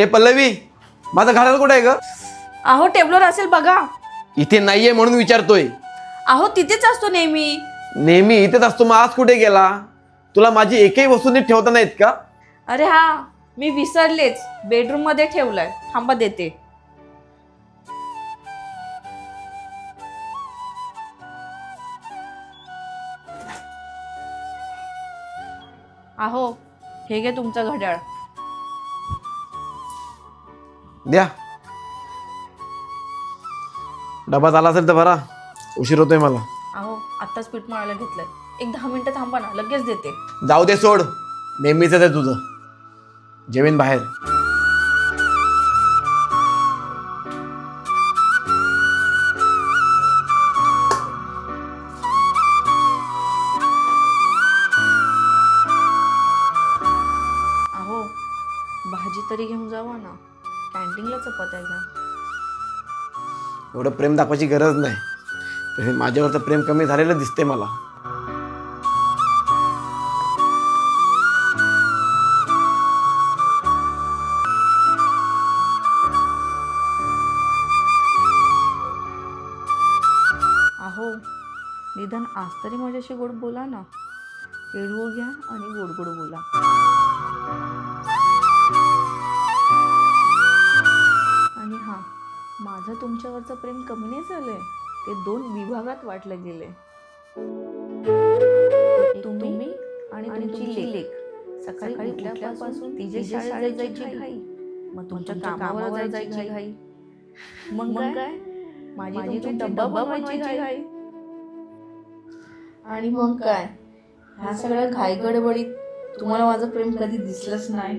हे पल्लवी, माझं घड्याळ कुठे आहे ग? अहो टेबलवर असेल बघा. इथे नाहीये म्हणून विचारतोय. अहो तिथेच असतो नेहमी. नेहमी इथेच असतो, मग आज कुठे गेला? तुला माझी एकही वस्तू नीट ठेवता नाहीत का? अरे हा, मी विसरलेच. बेडरूम मध्ये ठेवलाय, थांबा देते. अहो हे घे तुमचं घड्याळ. द्या. डबा झाला असेल तर भरा, उशीर होतोय मला. अहो आत्ताच पीठ मळायला घेतलंय, एक 10 मिनिटं थांबा ना, लगेच देते. जाऊ दे, सोड. नेहमीच आहे तुझं. जेवेन बाहेर. अहो भाजी तरी घेऊन जावा ना, कॅन्टीनला चपात्या घ्या. एवढं प्रेम दाखवायची गरज नाही. तसे माझ्यावरचं प्रेम कमी झालेलं दिसते मला. अहो निदान आज तरी माझ्याशी गोड बोला ना. तिळगुळ घ्या आणि गोड गोड बोला. आणि हां, माझं तुमच्यावरचं प्रेम कमी नाही झालंय, ते 2 विभागात वाटलं गेले. तुम्ही आणि तुमची लेक. सकाळी उठल्यापासून तिचे शाळेत जायची घाई, मग तुमच्या कामावर जायची घाई, मग काय माझी तुमची डब्बा बनवायची घाई. आणि मग काय, ह्या सगळ्या घाई गडबडीत तुम्हाला माझं प्रेम कधी दिसलंच नाही.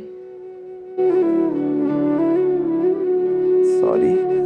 सॉरी.